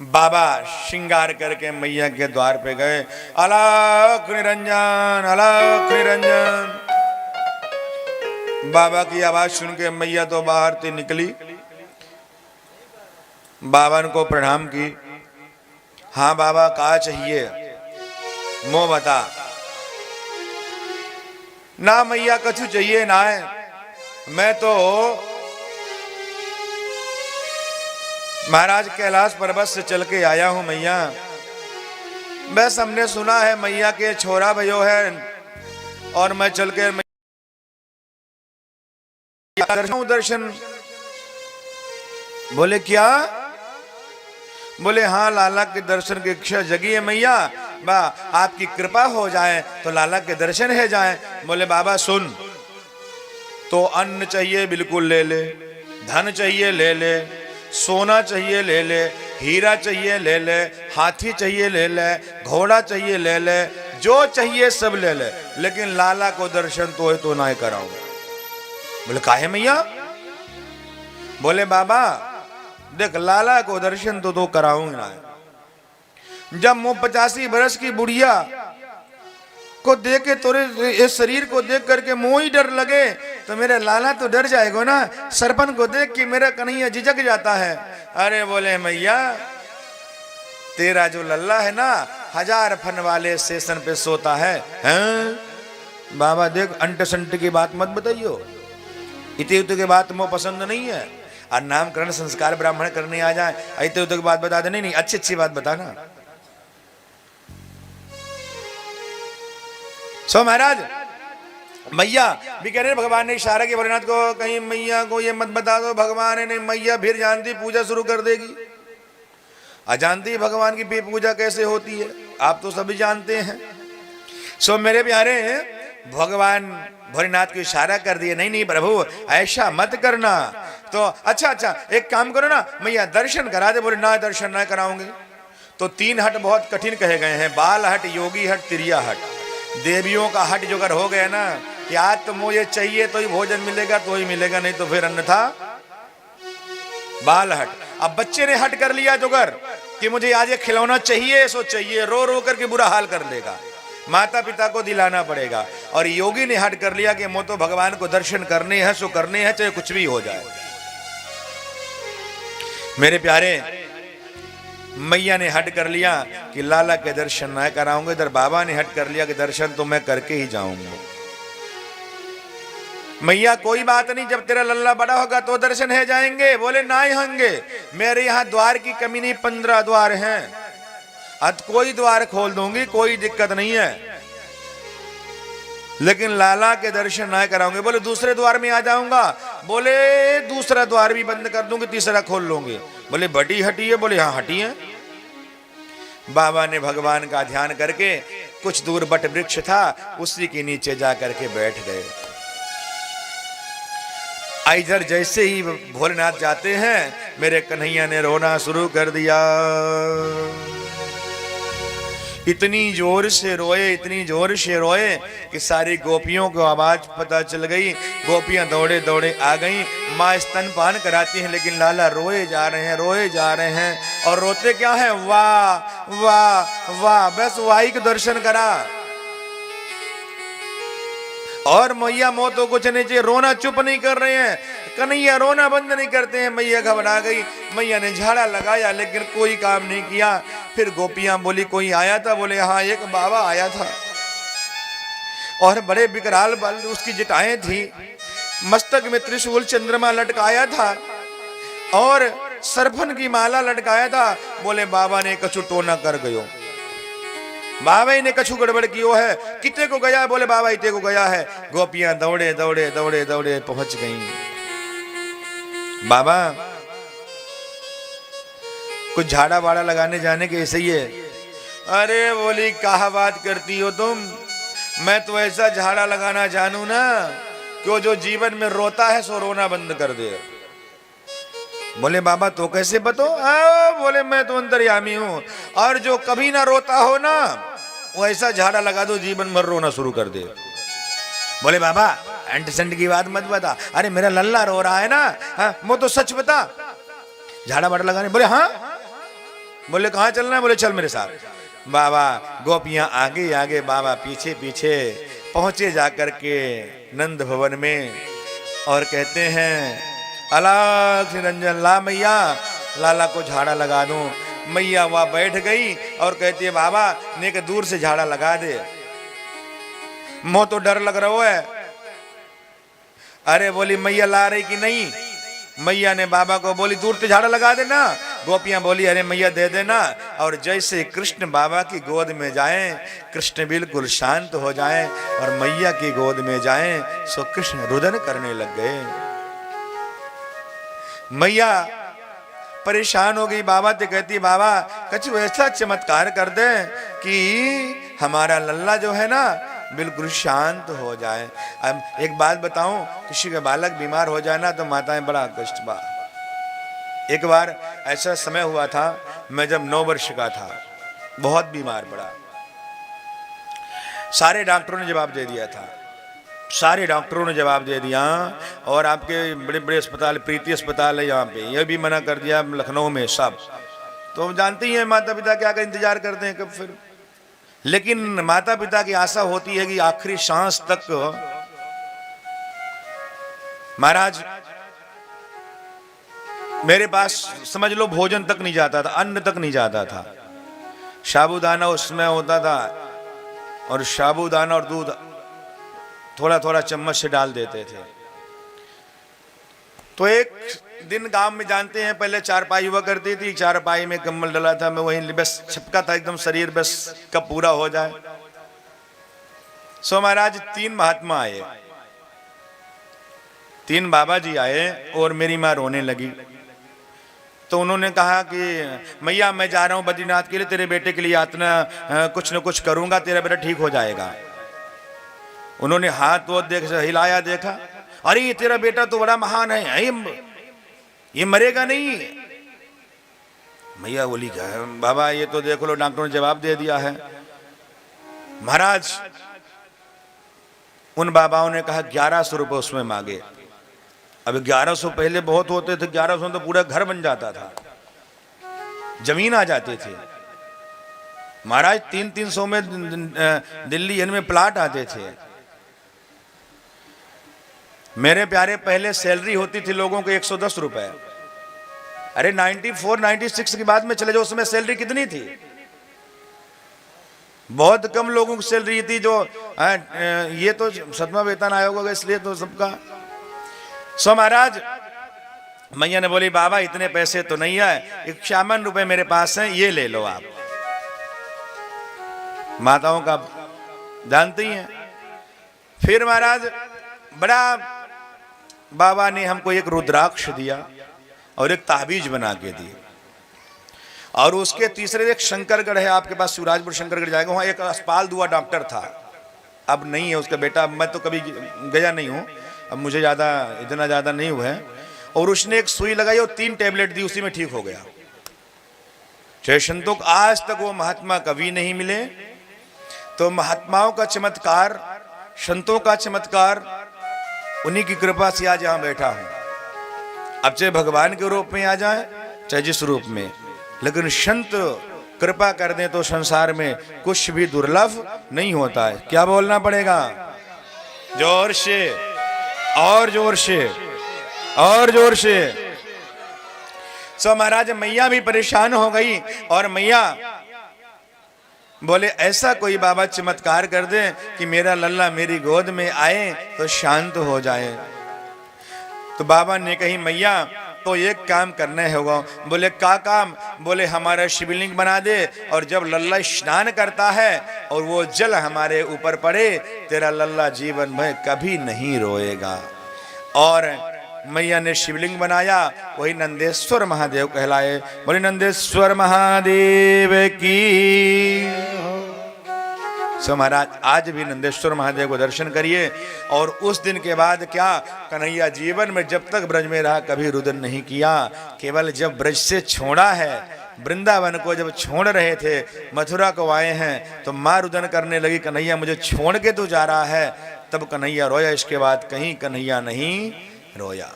बाबा श्रृंगार करके मैया के द्वार पे गए। अलख निरंजन, अलख निरंजन। बाबा की आवाज सुन के मैया तो बाहर से निकली, बाबा को प्रणाम की। हाँ बाबा, क्या चाहिए मो बता। ना मैया कछु चाहिए ना है, मैं तो महाराज कैलाश पर्वत से चल के आया हूं मैया। बस हमने सुना है मैया के छोरा भयो है और मैं चल के दर्शन। बोले क्या? बोले हाँ, लाला के दर्शन की इच्छा जगी है मैया, बा आपकी कृपा हो जाए तो लाला के दर्शन है जाए। बोले बाबा सुन, तो अन्न चाहिए बिल्कुल ले ले, धन चाहिए ले ले, सोना चाहिए ले ले, हीरा चाहिए ले ले, हाथी चाहिए ले ले, घोड़ा चाहिए ले ले, जो चाहिए सब ले ले, लेकिन लाला को दर्शन तो है तो ना कराऊं। बोले काहे मैया? बोले बाबा देख, लाला को दर्शन तो कराऊं ना। जब मुँह 85 बरस की बुढ़िया को देख के तोरे इस शरीर को देख करके मुँह ही डर लगे तो मेरा लाला तो डर जाएगा ना। सरपन को देख के मेरा कन्हैया झिझक जाता है। अरे बोले मैया, तेरा जो लल्ला है ना 1000 फन वाले स्टेशन पे सोता है। हैं? बाबा देख, अंट संट की बात मत बताइयो, इतने उतने की बात मुझे पसंद नहीं है। और नामकरण संस्कार ब्राह्मण करने आ जाए, इतने उतने की बात बता दे। नहीं, अच्छी अच्छी बात बताना। सो महाराज मैया भी कह रहे भगवान ने इशारा किया भोलेनाथ को, कहीं मैया को ये मत बता दो भगवान है नहीं, मैया फिर जानती पूजा शुरू कर देगी। अजानती भगवान की पूजा कैसे होती है आप तो सभी जानते हैं। सो मेरे प्यारे भगवान भोलेनाथ को इशारा कर दिए, नहीं नहीं प्रभु ऐसा मत करना। तो अच्छा एक काम करो ना मैया, दर्शन करा दे। बोले ना, दर्शन ना कराऊंगे। तो 3 हट बहुत कठिन कहे गए हैं, बाल हट, योगी हट, त्रिया हट। देवियों का हट जो अगर हो गया ना कि आज तो मुझे चाहिए तो ही भोजन मिलेगा तो ही मिलेगा, नहीं तो फिर अन्यथा बाल हट। अब बच्चे ने हट कर लिया जोगर कि मुझे आज ये खिलौना चाहिए, सो चाहिए, रो रो करके बुरा हाल कर देगा, माता पिता को दिलाना पड़ेगा। और योगी ने हट कर लिया कि मुझे तो भगवान को दर्शन करने हैं, सो करने हैं, चाहे कुछ भी हो जाए। मेरे प्यारे मैया ने हट कर लिया कि लाला के दर्शन ना कराऊंगे, इधर बाबा ने हट कर लिया कि दर्शन तो मैं करके ही जाऊंगा। मैया कोई बात नहीं, जब तेरा लल्ला बड़ा होगा तो दर्शन है जाएंगे। बोले ना ही होंगे, मेरे यहाँ द्वार की कमी नहीं, 15 द्वार हैं, अब कोई द्वार खोल दूंगी, कोई दिक्कत नहीं है, लेकिन लाला के दर्शन ना कराऊंगे। बोले दूसरे द्वार में आ जाऊंगा। बोले दूसरा द्वार भी बंद कर दूंगी, तीसरा खोल लूंगी। बोले बटी हटी है? बोले हाँ हटी है। बाबा ने भगवान का ध्यान करके कुछ दूर बट वृक्ष था, उसी के नीचे जा करके बैठ गए। इधर जैसे ही भोलेनाथ जाते हैं मेरे कन्हैया ने रोना शुरू कर दिया। इतनी जोर से रोए, इतनी जोर से रोए कि सारी गोपियों को आवाज पता चल गई। गोपियां दौड़े दौड़े आ गईं। माँ स्तनपान कराती हैं, लेकिन लाला रोए जा रहे हैं, रोए जा रहे हैं। और रोते क्या है? वाह वाह वाह, बस वाही के दर्शन करा। और मैया मो तो कुछ नहीं चाहिए, रोना चुप नहीं कर रहे हैं, कन्हैया रोना बंद नहीं करते हैं। मैया घबरा गई, मैया ने झाड़ा लगाया लेकिन कोई काम नहीं किया। फिर गोपियां बोली कोई आया था? बोले हाँ एक बाबा आया था, और बड़े विकराल बल उसकी जटाएं थी, मस्तक में त्रिशूल चंद्रमा लटकाया था और सरफन की माला लटकाया था। बोले बाबा ने कछु टोना कर गयो, बाबा ने कछु गड़बड़ कियो है। कितने को गया? बोले बाबा इतने को गया है। गोपियां दौड़े दौड़े दौड़े दौड़े पहुंच गईं। बाबा कुछ झाड़ा वाड़ा लगाने जाने के ऐसे ही है। अरे बोली कहा बात करती हो तुम, मैं तो ऐसा झाड़ा लगाना जानू ना कि जो जीवन में रोता है सो रोना बंद कर दे। बोले बाबा तो कैसे बतो? बोले मैं तो अंतर्यामी हूं, और जो कभी ना रोता हो ना वो ऐसा झाड़ा लगा दो जीवन भर रोना शुरू कर दे। बोले बाबा अंट संट की बात मत बता, अरे मेरा लल्ला रो रहा है ना, वो तो सच बता। झाड़ा वाड़ा लगाने? बोले हाँ। बोले कहाँ चलना है? बोले चल मेरे साथ। बाबा गोपियां आगे आगे, बाबा पीछे पीछे पहुंचे जाकर के नंद भवन में और कहते हैं अलग निरंजन ला मैया, लाला को झाड़ा लगा दूं। मैया वहां बैठ गई और कहती है बाबा ने के दूर से झाड़ा लगा दे, मोह तो डर लग रहा है। अरे बोली मैया ला रही कि नहीं? मैया ने बाबा को बोली दूर से झाड़ा लगा देना। गोपियां बोली अरे मैया दे देना। और जैसे कृष्ण बाबा की गोद में जाएं, कृष्ण बिल्कुल शांत हो जाएं और मैया की गोद में जाएं, सो कृष्ण रुदन करने लग गए। मैया परेशान हो गई, बाबा से कहती बाबा कुछ ऐसा चमत्कार कर दे कि हमारा लल्ला जो है ना बिल्कुल शांत हो जाए। अब एक बात बताऊं, किसी का बालक बीमार हो जाए ना तो माताएं बड़ा कष्ट पा। एक बार ऐसा समय हुआ था, मैं जब 9 वर्ष का था, बहुत बीमार पड़ा। सारे डॉक्टरों ने जवाब दे दिया था, सारे डॉक्टरों ने जवाब दे दिया। और आपके बड़े बड़े अस्पताल, प्रीति अस्पताल है यहाँ पे, यह भी मना कर दिया, लखनऊ में सब। तो जानते ही हैं माता पिता क्या का इंतजार करते हैं कब फिर। लेकिन माता पिता की आशा होती है कि आखिरी सांस तक महाराज मेरे पास समझ लो भोजन तक नहीं जाता था, अन्न तक नहीं जाता था। साबूदाना उसमें होता था और साबूदाना और दूध थोड़ा थोड़ा चम्मच से डाल देते थे। तो एक दिन गांव में जानते हैं पहले चारपाई हुआ करती थी, चारपाई में कंबल डला था, मैं वहीं बस छपका था एकदम शरीर बस कब पूरा हो जाए। सो महाराज 3 महात्मा आए, 3 बाबा जी आए और मेरी माँ रोने लगी। तो उन्होंने कहा कि मैया मैं जा रहा हूं बद्रीनाथ के लिए, तेरे बेटे के लिए यातना कुछ न कुछ करूंगा, तेरा बेटा ठीक हो जाएगा। उन्होंने हाथ तो देख हिलाया, देखा अरे ये तेरा बेटा तो बड़ा महान है, ये मरेगा नहीं। मैया बोली क्या है बाबा, ये तो देख लो डॉक्टरों ने जवाब दे दिया है। महाराज उन बाबाओं ने कहा 1100 रुपए उसमें मांगे। अब 1100 पहले बहुत होते थे, 1100 तो पूरा घर बन जाता था, जमीन आ जाती थी। महाराज 300 में दिल्ली इनमें प्लाट आते थे। मेरे प्यारे पहले सैलरी होती थी लोगों को 110 रुपए। अरे 94 96 के बाद में चले जाओ, उसमें सैलरी कितनी थी? बहुत कम लोगों की सैलरी थी। जो ये तो 7वां वेतन आयोग होगा इसलिए तो सबका। सो महाराज मैया ने बोली बाबा इतने पैसे तो नहीं है, 51 रुपए मेरे पास हैं, ये ले लो आप। माताओं का जानती हैं। फिर महाराज बड़ा बाबा ने हमको एक रुद्राक्ष दिया और एक ताबीज बना के दी। और उसके तीसरे एक शंकरगढ़ है आपके पास, शिवराजपुर शंकरगढ़ जाएगा, वहां एक अस्पाल दुआ डॉक्टर था, अब नहीं है उसका बेटा, मैं तो कभी गया नहीं हूं, अब मुझे इतना ज्यादा नहीं हुआ है। और उसने एक सुई लगाई और 3 टैबलेट दी, उसी में ठीक हो गया। जय संतों, आज तक वो महात्मा कभी नहीं मिले। तो महात्माओं का चमत्कार, संतों का चमत्कार, उन्हीं की कृपा से आज यहां बैठा हूं। अब चाहे भगवान के रूप में आ जाए चाहे जिस रूप में, लेकिन संत कृपा कर दें तो संसार में कुछ भी दुर्लभ नहीं होता है। क्या बोलना पड़ेगा? जोर से और जोर से और जोर से। सो महाराज मैया भी परेशान हो गई और मैया बोले ऐसा कोई बाबा चमत्कार कर दे कि मेरा लल्ला मेरी गोद में आए तो शांत हो जाए। तो बाबा ने कही मैया तो एक काम करना होगा। बोले क्या काम? बोले हमारा शिवलिंग बना दे और जब लल्ला स्नान करता है और वो जल हमारे ऊपर पड़े, तेरा लल्ला जीवन में कभी नहीं रोएगा। और मैया ने शिवलिंग बनाया, वही नंदेश्वर महादेव कहलाए। बोले नंदेश्वर महादेव की। सो महाराज आज भी नंदेश्वर महादेव को दर्शन करिए। और उस दिन के बाद क्या, कन्हैया जीवन में जब तक ब्रज में रहा कभी रुदन नहीं किया। केवल जब ब्रज से छोड़ा है, वृंदावन को जब छोड़ रहे थे, मथुरा को आए हैं, तो माँ रुदन करने लगी कन्हैया मुझे छोड़ के तू जा रहा है। तब कन्हैया रोया, इसके बाद कहीं कन्हैया नहीं रोया।